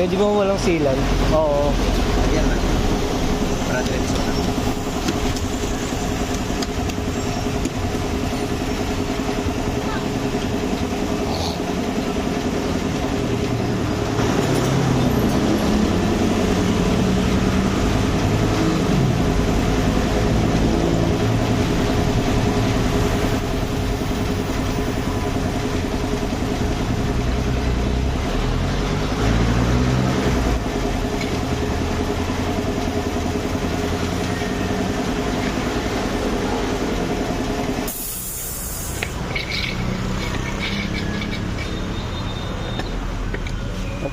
Pwede mo walang sealant? Oo. Lagyan na. Para diretso na.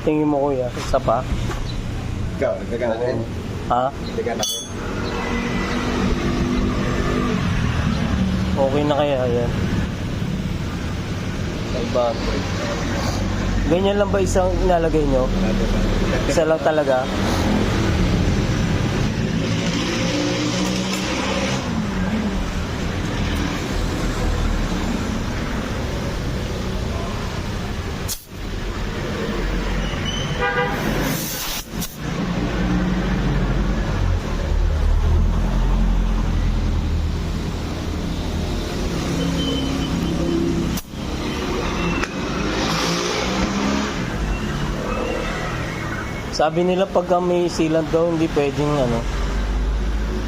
Tingin mo kuya, isa pa? Ikaw, nagdagan natin. Ha? Nagdagan natin. Okay na kaya yan? 500. Ganyan lang ba isang inalagay nyo? Isa lang talaga? Sabi nila pagka may sealant daw, hindi pwedeng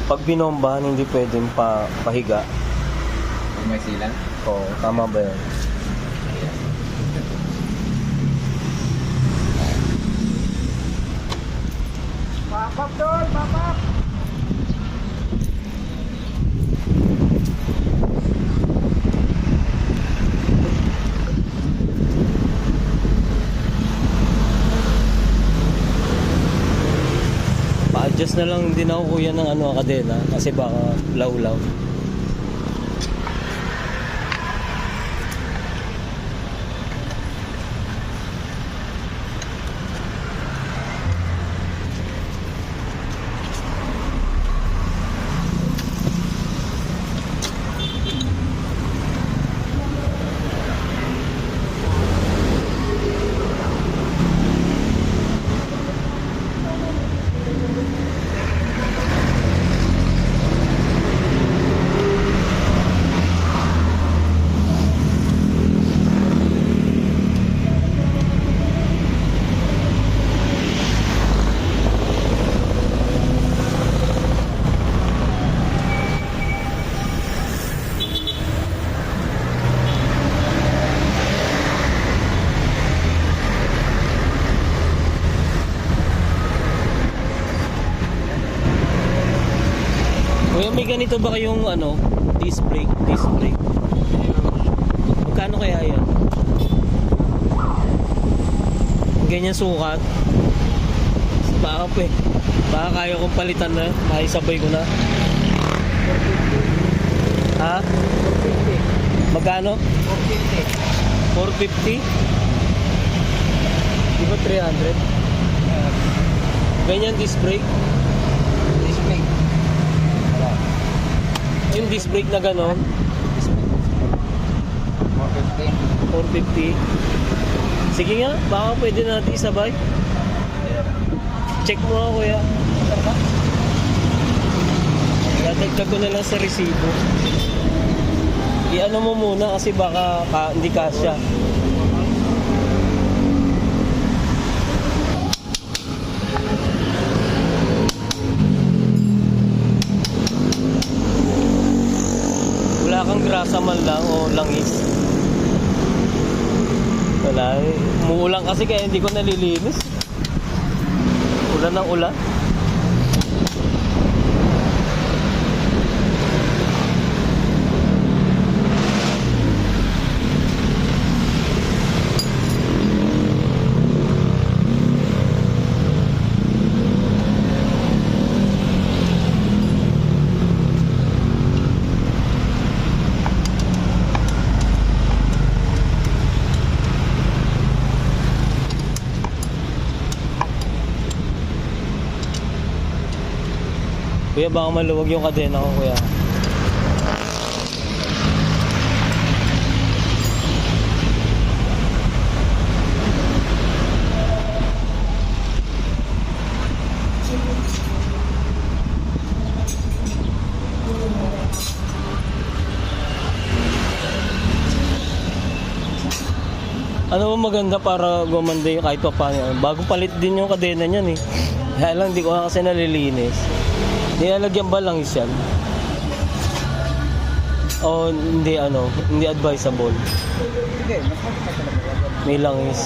pag binombahan, hindi pwedeng pahiga. Pag may silang. Oo, tama ba yun? Papap doon! Papap! Pa-adjust na lang din ako kuya ng kadena kasi baka law-law. Kuya, may ganito ba kayong disc brake? Magkano kaya yan? Ganyan sukat? Baka kaya kong palitan na, maisabay ko na. Ha? 450. Magkano? 450? 450. Di ba 300? Ganyan disc brake? Display. Yung disc brake na gano'n? 450. 450. Sige nga, baka pwede natin isabay. Check mo nga kuya. Dadagdag ko na lang sa resibo. I-ano mo muna kasi baka hindi kasya. Wala kang grasa man lang o langis. Wala eh. Umuulan kasi kaya hindi ko nalilinis. Ulan ng ulan. Kuya, baka maluwag yung kadena ko, kuya. Ano ba maganda para gumanda yung kahit pa paano. Bagong palit din yung kadena niyan eh. Kaya lang, di ko nga kasi nalilinis. Nilalagyan ba langis yan? O hindi hindi advisable. Hindi, mas maganda talaga. May langis.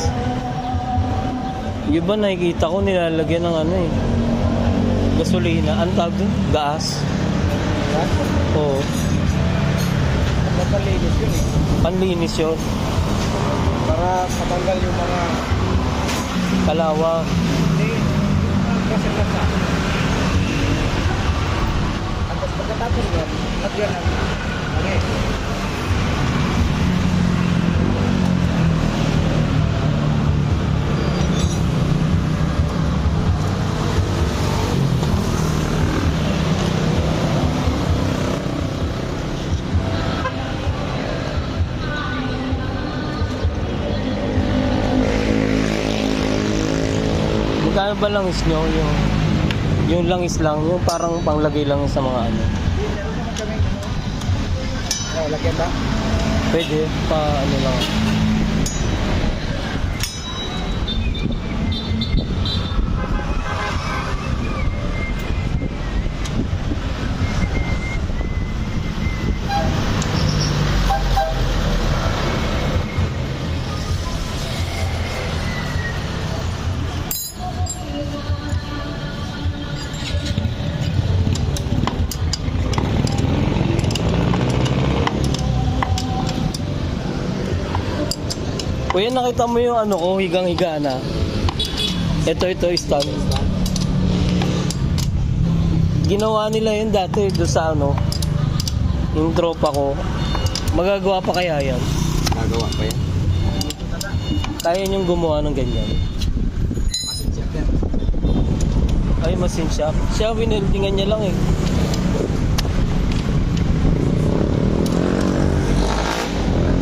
Yung ba nakikita ko nilalagyan ng gasolina. Ano tawag dun? Gas? Oo. Mapalinis yun eh. Panlinis yun. Para matanggal yung mga... Kalawa. Hindi. Kasi-kasa. At tapos pagkatapos yan, lagyan ng... Okay. Magkano ba langis nyo? Yung langis lang, yung parang panglagay lang sa mga ano. Meron naman kami lagyan ba? Pwede, pa ano lang. Kuya, nakita mo yung higang-higa na. Ito, stand. Ginawa nila yun dati doon sa yung tropa ko. Magagawa pa kaya yan? Nagawa pa yan? Kaya niyong gumawa ng ganyan. Masin siya yan. Ay, machine shop. Siya, wineldingan niya lang eh.